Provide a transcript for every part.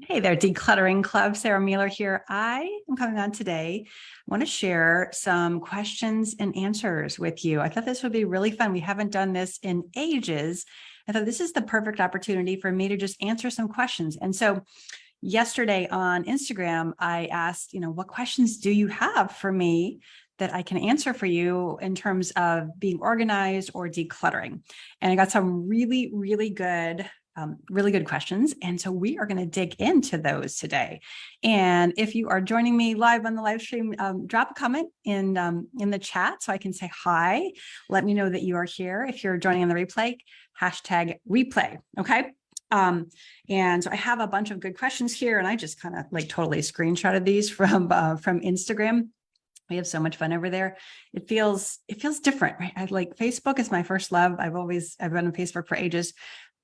Hey there, Decluttering Club. Sarah Mueller here. I am coming on today. I want to share some questions and answers with you. I thought this would be really fun. We haven't done this in ages. I thought this is the perfect opportunity for me to just answer some questions. And so yesterday on Instagram, I asked, what questions do you have for me that I can answer for you in terms of being organized or decluttering? And I got some really, really good questions. And so we are going to dig into those today. And if you are joining me live on the live stream, drop a comment in the chat so I can say hi. Let me know that you are here. If you're joining on the replay, hashtag replay. Okay. And so I have a bunch of good questions here, and I just kind of totally screenshotted these from Instagram. We have so much fun over there. It feels different, right? Facebook is my first love. I've been on Facebook for ages,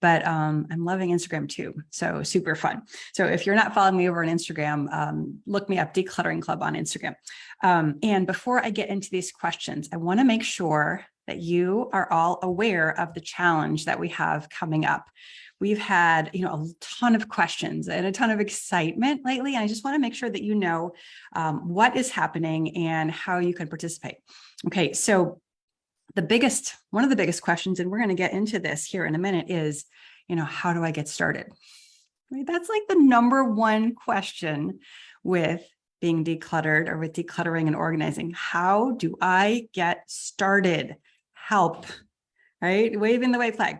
but I'm loving Instagram too. So super fun. So if you're not following me over on Instagram, look me up, Decluttering Club on Instagram. And before I get into these questions, I want to make sure that you are all aware of the challenge that we have coming up. We've had, a ton of questions and a ton of excitement lately. And I just want to make sure that you know what is happening and how you can participate. Okay, so one of the biggest questions, and we're going to get into this here in a minute, is, how do I get started? Right? That's the number one question with being decluttered or with decluttering and organizing. How do I get started? Help, right? Waving the white flag.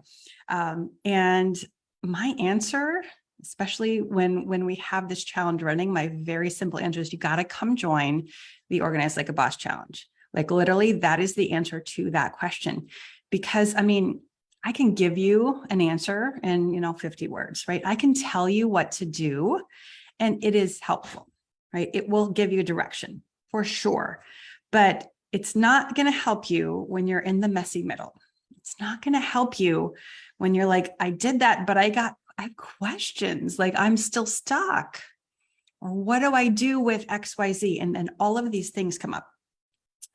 And my answer, especially when we have this challenge running, my very simple answer is you got to come join the Organize Like a Boss challenge. Literally, that is the answer to that question. Because I can give you an answer in 50 words, right? I can tell you what to do, and it is helpful, right? It will give you direction for sure, but it's not going to help you when you're in the messy middle. It's not going to help you when you're like, I did that, but I have questions, I'm still stuck. Or what do I do with XYZ? And all of these things come up.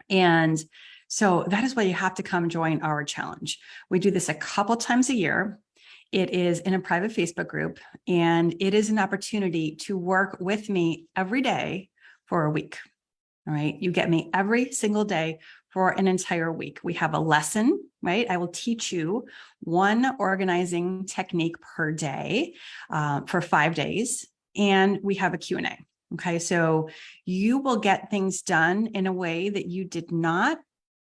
And so that is why you have to come join our challenge. We do this a couple times a year. It is in a private Facebook group, and it is an opportunity to work with me every day for a week. All right. You get me every single day for an entire week. We have a lesson, right? I will teach you one organizing technique per day for 5 days. And we have a Q&A. Okay. So you will get things done in a way that you did not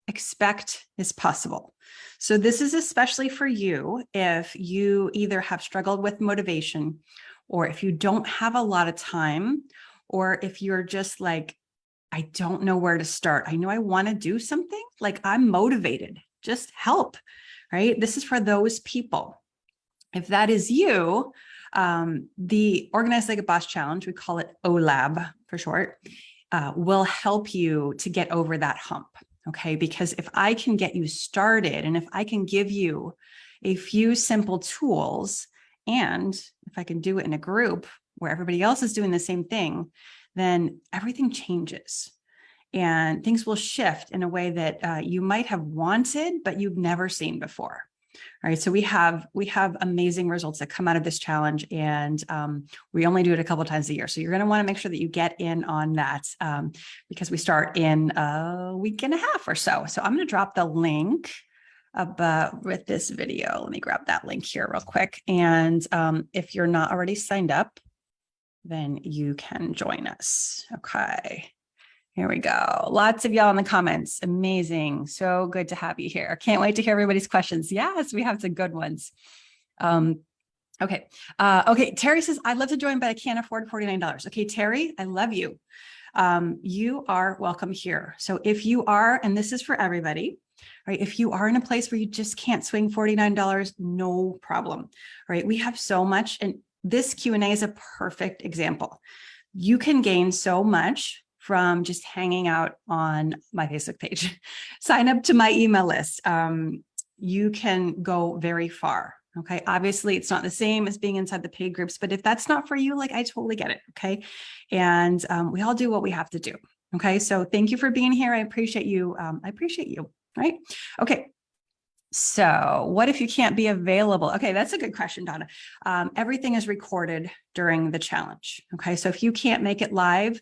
expect is possible. So this is especially for you if you either have struggled with motivation, or if you don't have a lot of time, or if you're just I don't know where to start. I know I want to do something, I'm motivated, just help, right? This is for those people. If that is you, the Organize Like a Boss Challenge, we call it OLAB for short, will help you to get over that hump. Okay. Because if I can get you started, and if I can give you a few simple tools, and if I can do it in a group where everybody else is doing the same thing, then everything changes and things will shift in a way that you might have wanted, but you've never seen before. All right. So we have amazing results that come out of this challenge, and we only do it a couple of times a year. So you're going to want to make sure that you get in on that because we start in a week and a half or so. So I'm going to drop the link with this video. Let me grab that link here real quick. And if you're not already signed up, then you can join us. Okay. Here we go. Lots of y'all in the comments. Amazing. So good to have you here. Can't wait to hear everybody's questions. Yes, we have some good ones. Okay. Terry says, I'd love to join, but I can't afford $49. Okay, Terry, I love you. You are welcome here. So if you are, and this is for everybody, right? If you are in a place where you just can't swing $49, no problem, right? We have so much, and this Q&A is a perfect example. You can gain so much from just hanging out on my Facebook page. Sign up to my email list. You can go very far. Okay. Obviously, it's not the same as being inside the paid groups, but if that's not for you, I totally get it. Okay. And we all do what we have to do. Okay. So thank you for being here. I appreciate you. Right. Okay. So what if you can't be available? Okay, that's a good question, Donna. Everything is recorded during the challenge. Okay, so if you can't make it live,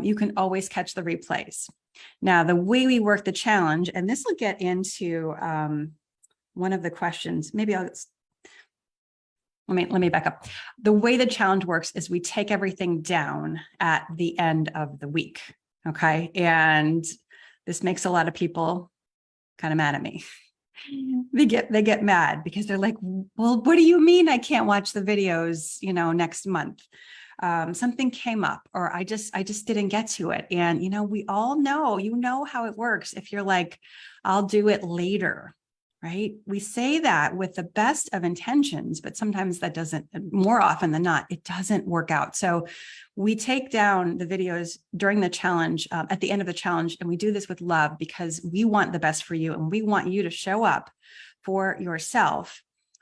you can always catch the replays. Now, the way we work the challenge, and this will get into one of the questions. Maybe let me back up. The way the challenge works is we take everything down at the end of the week. Okay, and this makes a lot of people kind of mad at me. They get mad because they're like, well, what do you mean I can't watch the videos, next month? Something came up, or I just didn't get to it. And, we all know, how it works. If you're like, I'll do it later, right? We say that with the best of intentions, but sometimes that doesn't, more often than not, it doesn't work out. So we take down the videos during the challenge, at the end of the challenge, and we do this with love because we want the best for you and we want you to show up for yourself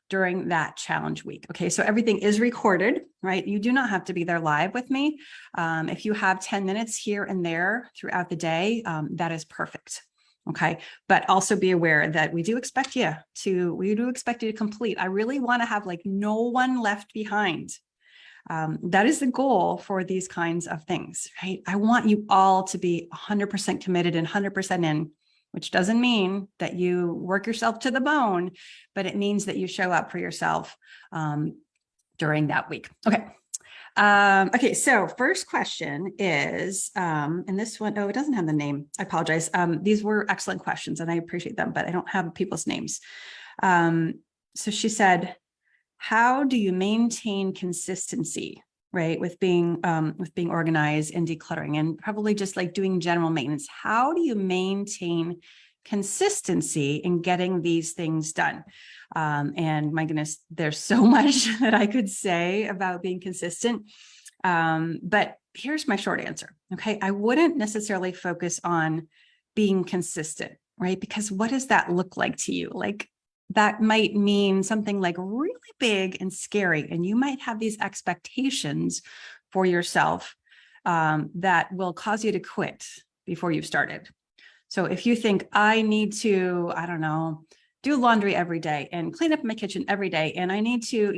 during that challenge week. Okay, so everything is recorded, right? You do not have to be there live with me. If you have 10 minutes here and there throughout the day, that is perfect. Okay, but also be aware that we do expect you to complete. I really want to have like no one left behind. That is the goal for these kinds of things, right? I want you all to be 100% committed and 100% in, which doesn't mean that you work yourself to the bone, but it means that you show up for yourself during that week. Okay. Okay, so first question is, and this one, it doesn't have the name. I apologize. These were excellent questions and I appreciate them, but I don't have people's names. So she said, how do you maintain consistency, right? With being organized and decluttering and probably just like doing general maintenance. How do you maintain consistency in getting these things done? And my goodness, there's so much that I could say about being consistent. But here's my short answer. Okay. I wouldn't necessarily focus on being consistent, right? Because what does that look like to you? Like that might mean something like really big and scary. And you might have these expectations for yourself that will cause you to quit before you've started. So if you think I need to, I don't know, do laundry every day and clean up my kitchen every day, and I need to,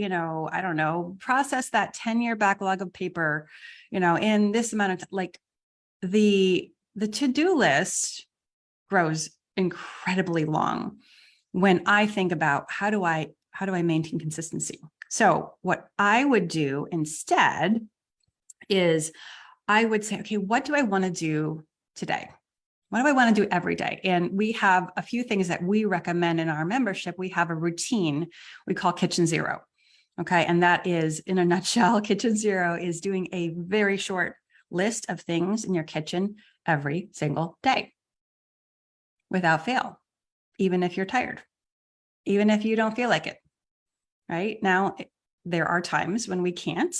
I don't know, process that 10-year backlog of paper, in this amount of like the to-do list grows incredibly long when I think about how do I maintain consistency. So what I would do instead is I would say, okay, what do I want to do today? What do I want to do every day? And we have a few things that we recommend in our membership. We have a routine we call Kitchen Zero. Okay. And that is, in a nutshell, Kitchen Zero is doing a very short list of things in your kitchen every single day without fail, even if you're tired, even if you don't feel like it. Right now, there are times when we can't,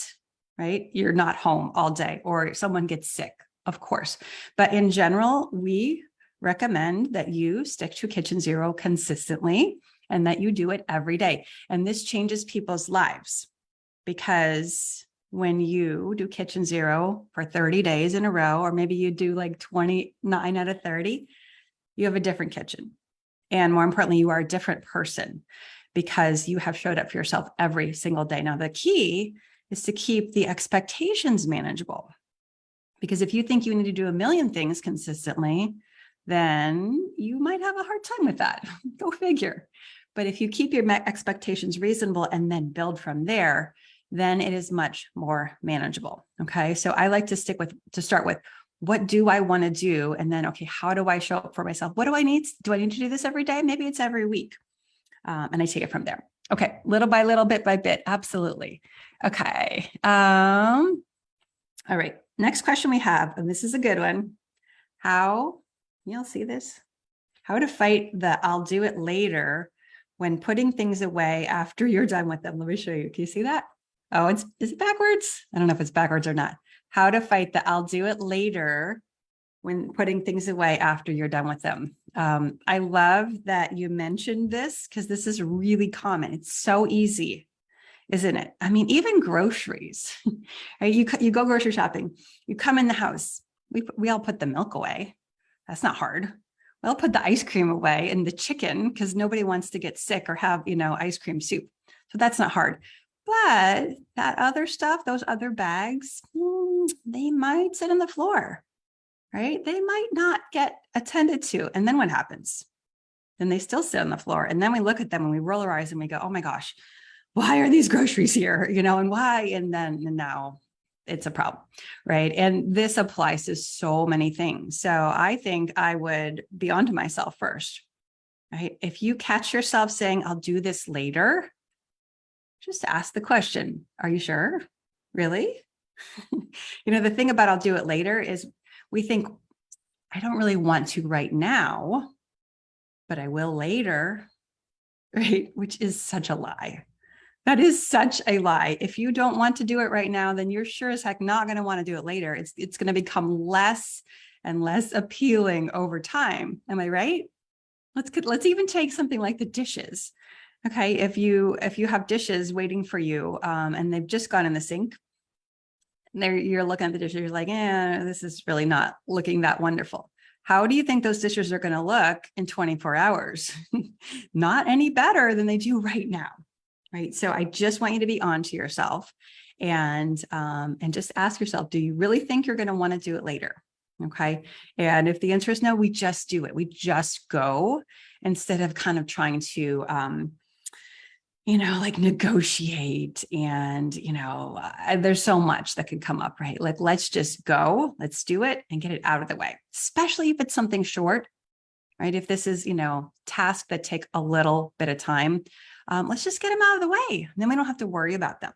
right? You're not home all day or someone gets sick. Of course. But in general, we recommend that you stick to Kitchen Zero consistently and that you do it every day. And this changes people's lives because when you do Kitchen Zero for 30 days in a row, or maybe you do like 29 out of 30, you have a different kitchen. And more importantly, you are a different person because you have showed up for yourself every single day. Now, the key is to keep the expectations manageable. Because if you think you need to do a million things consistently, then you might have a hard time with that. Go figure. But if you keep your expectations reasonable and then build from there, then it is much more manageable. Okay. So I like to start with, what do I want to do? And then, okay, how do I show up for myself? What do I need? Do I need to do this every day? Maybe it's every week. And I take it from there. Okay. Little by little, bit by bit. Absolutely. Okay. All right. Next question we have, and this is a good one. You'll see this, how to fight the I'll do it later when putting things away after you're done with them. Let me show you. Can you see that? Oh, is it backwards? I don't know if it's backwards or not. How to fight the I'll do it later when putting things away after you're done with them. I love that you mentioned this because this is really common. It's so easy, isn't it? I mean, even groceries, right? You go grocery shopping, you come in the house, we all put the milk away. That's not hard. Well, put the ice cream away and the chicken because nobody wants to get sick or have, ice cream soup. So that's not hard. But that other stuff, those other bags, they might sit on the floor, right? They might not get attended to. And then what happens? Then they still sit on the floor. And then we look at them and we roll our eyes and we go, oh my gosh, why are these groceries here? And why? And now it's a problem, right? And this applies to so many things. So I think I would be onto myself first, right? If you catch yourself saying, I'll do this later, just ask the question, are you sure? Really? The thing about I'll do it later is we think, I don't really want to right now, but I will later, right? Which is such a lie. That is such a lie. If you don't want to do it right now, then you're sure as heck not going to want to do it later. It's going to become less and less appealing over time. Am I right? Let's even take something like the dishes. Okay, if you have dishes waiting for you, and they've just gone in the sink, you're looking at the dishes, you're like, this is really not looking that wonderful. How do you think those dishes are going to look in 24 hours? Not any better than they do right now. Right. So I just want you to be on to yourself and just ask yourself, do you really think you're going to want to do it later? Okay. And if the answer is no, we just do it. We just go instead of kind of trying to, negotiate and, there's so much that could come up, right? Like, let's just go, let's do it and get it out of the way, especially if it's something short, right? If this is, tasks that take a little bit of time, let's just get them out of the way. And then we don't have to worry about them.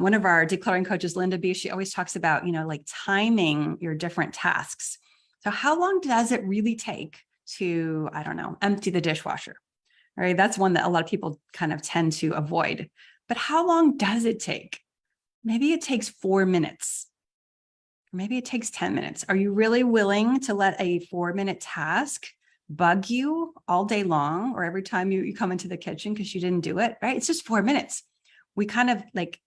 One of our decluttering coaches, Linda B, she always talks about, timing your different tasks. So how long does it really take to, empty the dishwasher? All right. That's one that a lot of people kind of tend to avoid. But how long does it take? Maybe it takes 4 minutes. Maybe it takes 10 minutes. Are you really willing to let a 4-minute task bug you all day long or every time you come into the kitchen because you didn't do it, right? It's just 4 minutes. We kind of like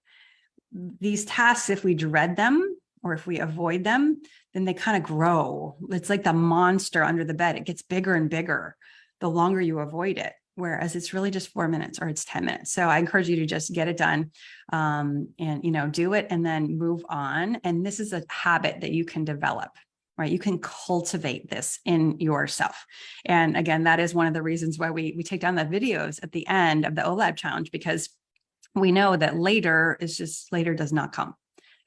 these tasks, if we dread them or if we avoid them, then they kind of grow. It's like the monster under the bed. It gets bigger and bigger the longer you avoid it. Whereas it's really just 4 minutes or it's 10 minutes. So I encourage you to just get it done and, do it and then move on. And this is a habit that you can develop, right? You can cultivate this in yourself. And again, that is one of the reasons why we take down the videos at the end of the OLAB challenge, because we know that later does not come.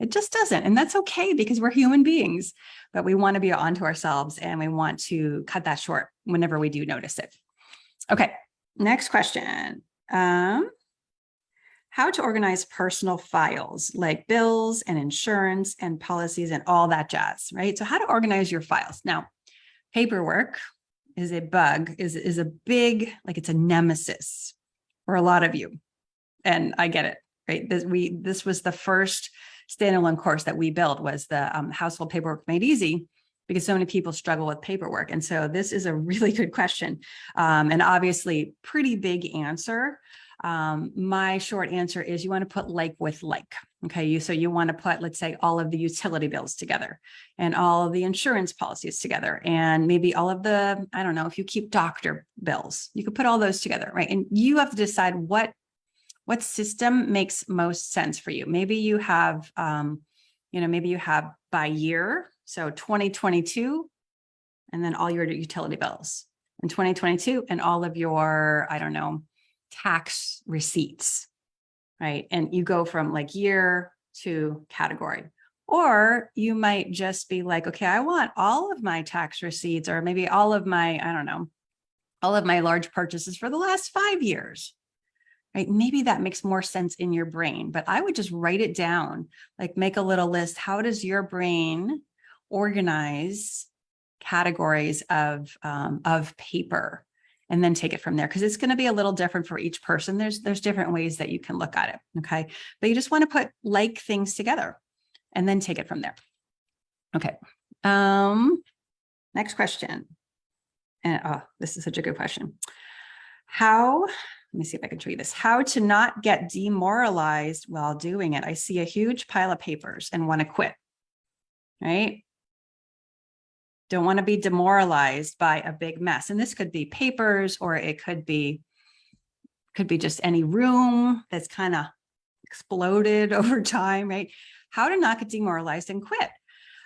It just doesn't. And that's okay because we're human beings, but we want to be onto ourselves and we want to cut that short whenever we do notice it. Okay. Next question. How to organize personal files like bills and insurance and policies and all that jazz, right? So how to organize your files. Now, paperwork is a bug, is a big, like it's a nemesis for a lot of you. And I get it, right? This was the first standalone course that we built was the Household Paperwork Made Easy, because so many people struggle with paperwork. And so this is a really good question. And obviously pretty big answer. My short answer is you want to put like with like, okay? So you want to put, let's say, all of the utility bills together and all of the insurance policies together. And maybe all of the, I don't know, if you keep doctor bills, you could put all those together, right? And you have to decide what system makes most sense for you. Maybe you have, maybe you have by year. So 2022, and then all your utility bills in 2022 and all of your, tax receipts, right? And you go from like year to category. Or you might just be like, okay, I want all of my tax receipts or maybe all of my, all of my large purchases for the last 5 years. Right? Maybe that makes more sense in your brain, but I would just write it down, like make a little list. How does your brain organize categories of paper? And then take it from there, because it's going to be a little different for each person. There's different ways that you can look at it. Okay. But you just want to put like things together and then take it from there. Okay. Next question. And this is such a good question. Let me see if I can show you this. How to not get demoralized while doing it. I see a huge pile of papers and want to quit. Right. Don't want to be demoralized by a big mess. And this could be papers, or it could be just any room that's kind of exploded over time, right? How to not get demoralized and quit.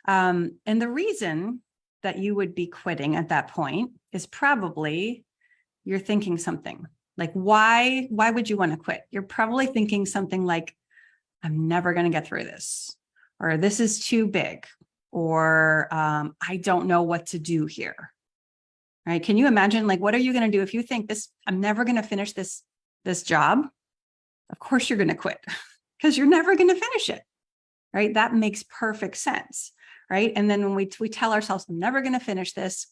And the reason that you would be quitting at that point is probably you're thinking something like, why would you want to quit? You're probably thinking something like, I'm never going to get through this, or this is too big, or I don't know what to do here. Right? Can you imagine, like, what are you going to do if you think this, I'm never going to finish this job? Of course you're going to quit because you're never going to finish it. Right? That makes perfect sense. Right? And then when we tell ourselves, I'm never going to finish this,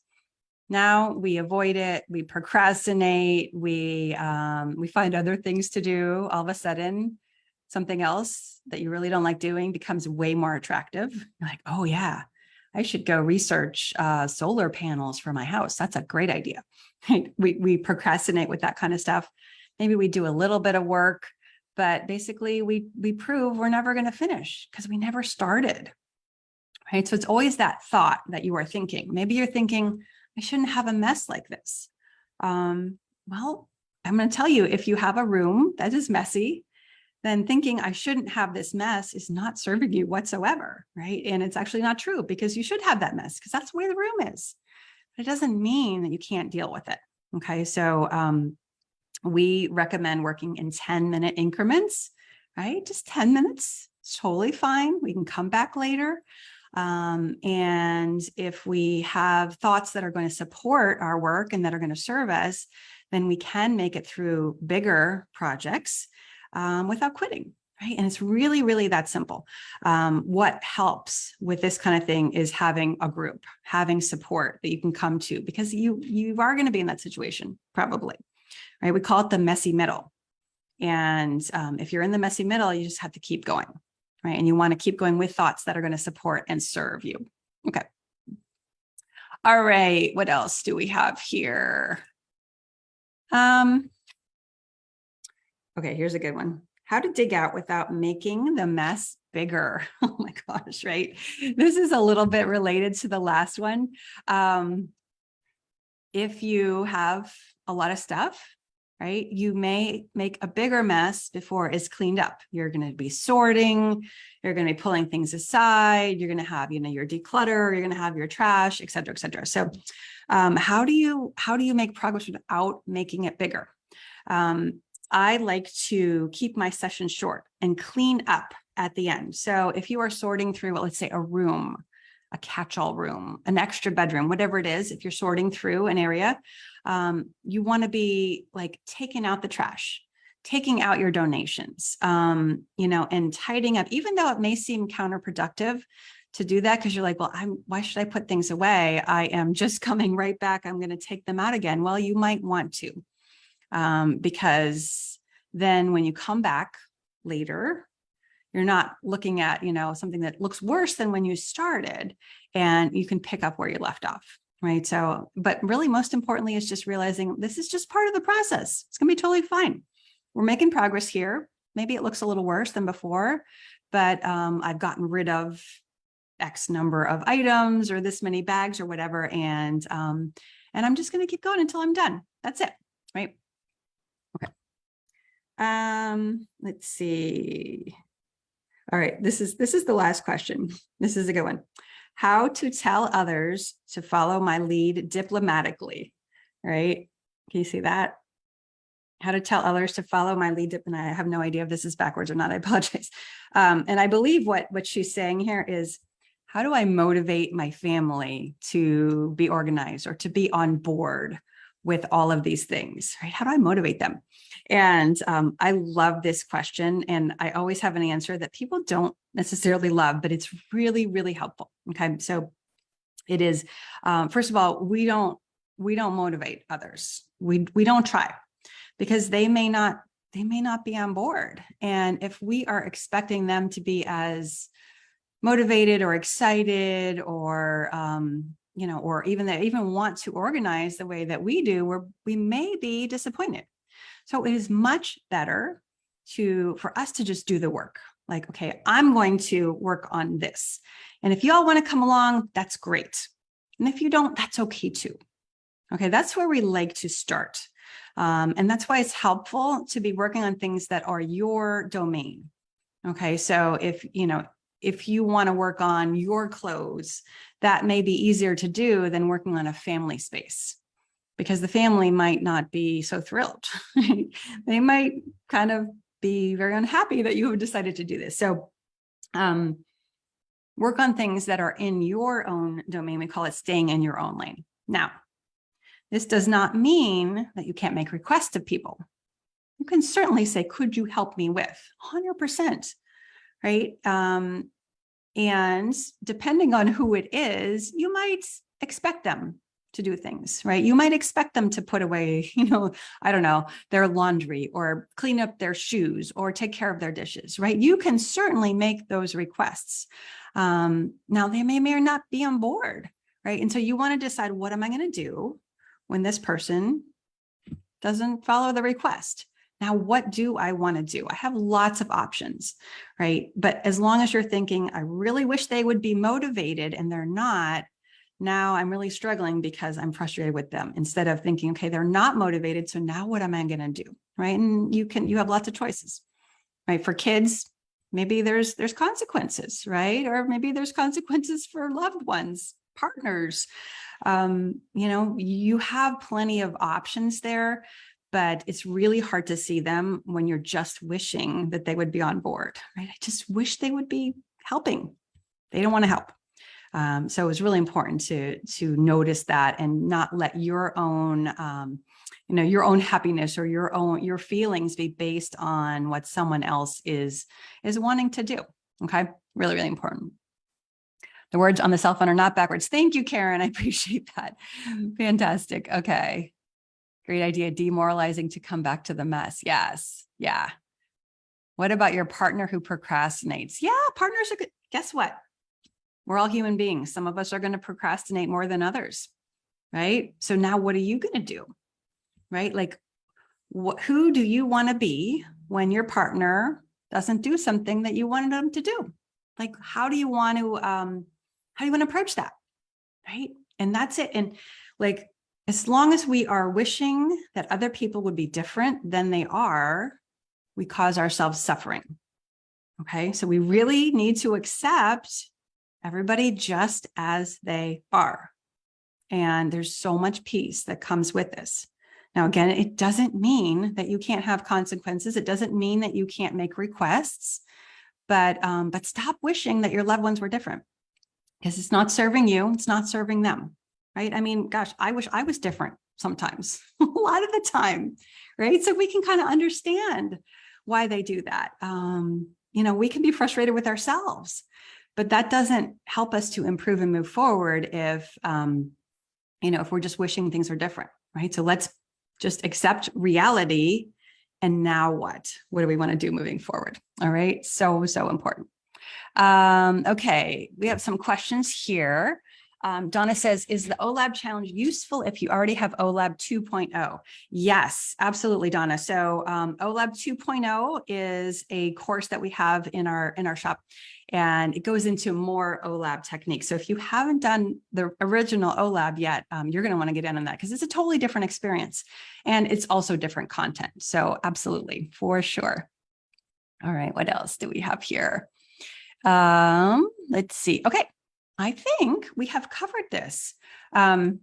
now we avoid it, we procrastinate, we find other things to do. All of a sudden, something else that you really don't like doing becomes way more attractive. You're like, oh yeah, I should go research solar panels for my house. That's a great idea. Right? We procrastinate with that kind of stuff. Maybe we do a little bit of work, but basically we prove we're never going to finish because we never started. Right? So it's always that thought that you are thinking. Maybe you're thinking, I shouldn't have a mess like this. Well, I'm going to tell you, if you have a room that is messy, then thinking I shouldn't have this mess is not serving you whatsoever, right? And it's actually not true, because you should have that mess because that's the way the room is. But it doesn't mean that you can't deal with it. Okay, so we recommend working in 10-minute increments, right? Just 10 minutes, it's totally fine. We can come back later. And if we have thoughts that are going to support our work and that are going to serve us, then we can make it through bigger projects without quitting, right? And it's really, really that simple. What helps with this kind of thing is having a group, having support that you can come to, because you are going to be in that situation probably, right? We call it the messy middle. And if you're in the messy middle, you just have to keep going, right? And you want to keep going with thoughts that are going to support and serve you. Okay. All right. What else do we have here? Okay, here's a good one. How to dig out without making the mess bigger. Oh my gosh, right? This is a little bit related to the last one. If you have a lot of stuff, right, you may make a bigger mess before it's cleaned up. You're going to be sorting, you're going to be pulling things aside, you're going to have, your declutter, you're going to have your trash, et cetera, et cetera. So how do you make progress without making it bigger? I like to keep my session short and clean up at the end. So if you are sorting through, well, let's say a room, a catch-all room, an extra bedroom, whatever it is, if you're sorting through an area, you want to be like taking out the trash, taking out your donations, and tidying up, even though it may seem counterproductive to do that, because you're like, well, why should I put things away? I am just coming right back. I'm going to take them out again. Well, you might want to, because then when you come back later, you're not looking at, something that looks worse than when you started, and you can pick up where you left off, right? So, but really most importantly is just realizing this is just part of the process. It's gonna be totally fine. We're making progress here. Maybe it looks a little worse than before, but I've gotten rid of X number of items or this many bags or whatever. And I'm just gonna keep going until I'm done. That's it, right? Okay. Let's see. All right, this is the last question. This is a good one. How to tell others to follow my lead diplomatically, right? Can you see that? How to tell others to follow my lead, and I have no idea if this is backwards or not, I apologize. And I believe what she's saying here is, how do I motivate my family to be organized or to be on board with all of these things, right? How do I motivate them? And I love this question, and I always have an answer that people don't necessarily love, but it's really, really helpful. Okay, so it is, first of all, we don't motivate others. We don't try, because they may not be on board. And if we are expecting them to be as motivated or excited or or even want to organize the way that we do, we may be disappointed. So it is much better for us to just do the work. Like, okay, I'm going to work on this. And if y'all want to come along, that's great. And if you don't, that's okay too. Okay, that's where we like to start. And that's why it's helpful to be working on things that are your domain. Okay, so if you want to work on your clothes, that may be easier to do than working on a family space, because the family might not be so thrilled. They might kind of be very unhappy that you have decided to do this. So work on things that are in your own domain. We call it staying in your own lane. Now, this does not mean that you can't make requests to people. You can certainly say, could you help me with? 100%, right? And depending on who it is, you might expect them to do things, right? You might expect them to put away, I don't know, their laundry or clean up their shoes or take care of their dishes, right? You can certainly make those requests. Now they may or not be on board, right? And so you want to decide, what am I going to do when this person doesn't follow the request? Now, what do I want to do? I have lots of options, right? But as long as you're thinking, I really wish they would be motivated and they're not, now I'm really struggling because I'm frustrated with them, instead of thinking, okay, they're not motivated, so now what am I going to do, right? And you have lots of choices, right? For kids, maybe there's consequences, right? Or maybe there's consequences for loved ones, partners. You have plenty of options there, but it's really hard to see them when you're just wishing that they would be on board, right? I just wish they would be helping. They don't want to help. So it was really important to notice that and not let your own, your own happiness or your feelings be based on what someone else is wanting to do. Okay, really, really important. The words on the cell phone are not backwards. Thank you, Karen. I appreciate that. Fantastic. Okay. Great idea. Demoralizing to come back to the mess. Yes. Yeah. What about your partner who procrastinates? Yeah, partners are good. Guess what? We're all human beings. Some of us are going to procrastinate more than others, right? So now what are you going to do, right? Like, who do you want to be when your partner doesn't do something that you wanted them to do? Like, how do you want to approach that, right? And that's it. And like, as long as we are wishing that other people would be different than they are, we cause ourselves suffering. Okay, so we really need to accept everybody just as they are. And there's so much peace that comes with this. Now, again, it doesn't mean that you can't have consequences. It doesn't mean that you can't make requests, but stop wishing that your loved ones were different, because it's not serving you. It's not serving them, right? I mean, gosh, I wish I was different sometimes, a lot of the time, right? So we can kind of understand why they do that. We can be frustrated with ourselves, but that doesn't help us to improve and move forward if we're just wishing things are different, right? So let's just accept reality. And now what? What do we want to do moving forward? All right. So important. Okay. We have some questions here. Donna says, is the OLAB challenge useful if you already have OLAB 2.0? Yes, absolutely, Donna. So OLAB 2.0 is a course that we have in our shop, and it goes into more OLAB techniques. So if you haven't done the original OLAB yet, you're going to want to get in on that, because it's a totally different experience, and it's also different content. So absolutely, for sure. All right, what else do we have here? Let's see. Okay. I think we have covered this. Again,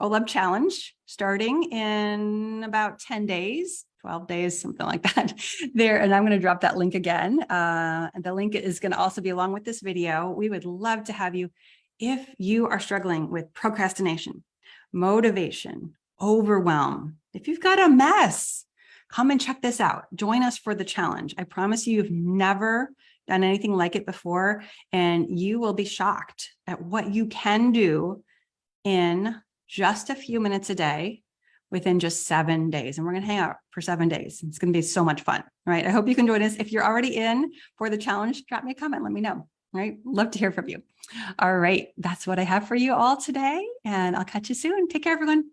OLAB challenge starting in about 10 days, 12 days, something like that there. And I'm going to drop that link again. And the link is going to also be along with this video. We would love to have you. If you are struggling with procrastination, motivation, overwhelm, if you've got a mess, come and check this out. Join us for the challenge. I promise you've never done anything like it before, and you will be shocked at what you can do in just a few minutes a day within just 7 days. And we're going to hang out for 7 days. It's going to be so much fun, right? I hope you can join us. If you're already in for the challenge, drop me a comment. Let me know, right? Love to hear from you. All right. That's what I have for you all today, and I'll catch you soon. Take care, everyone.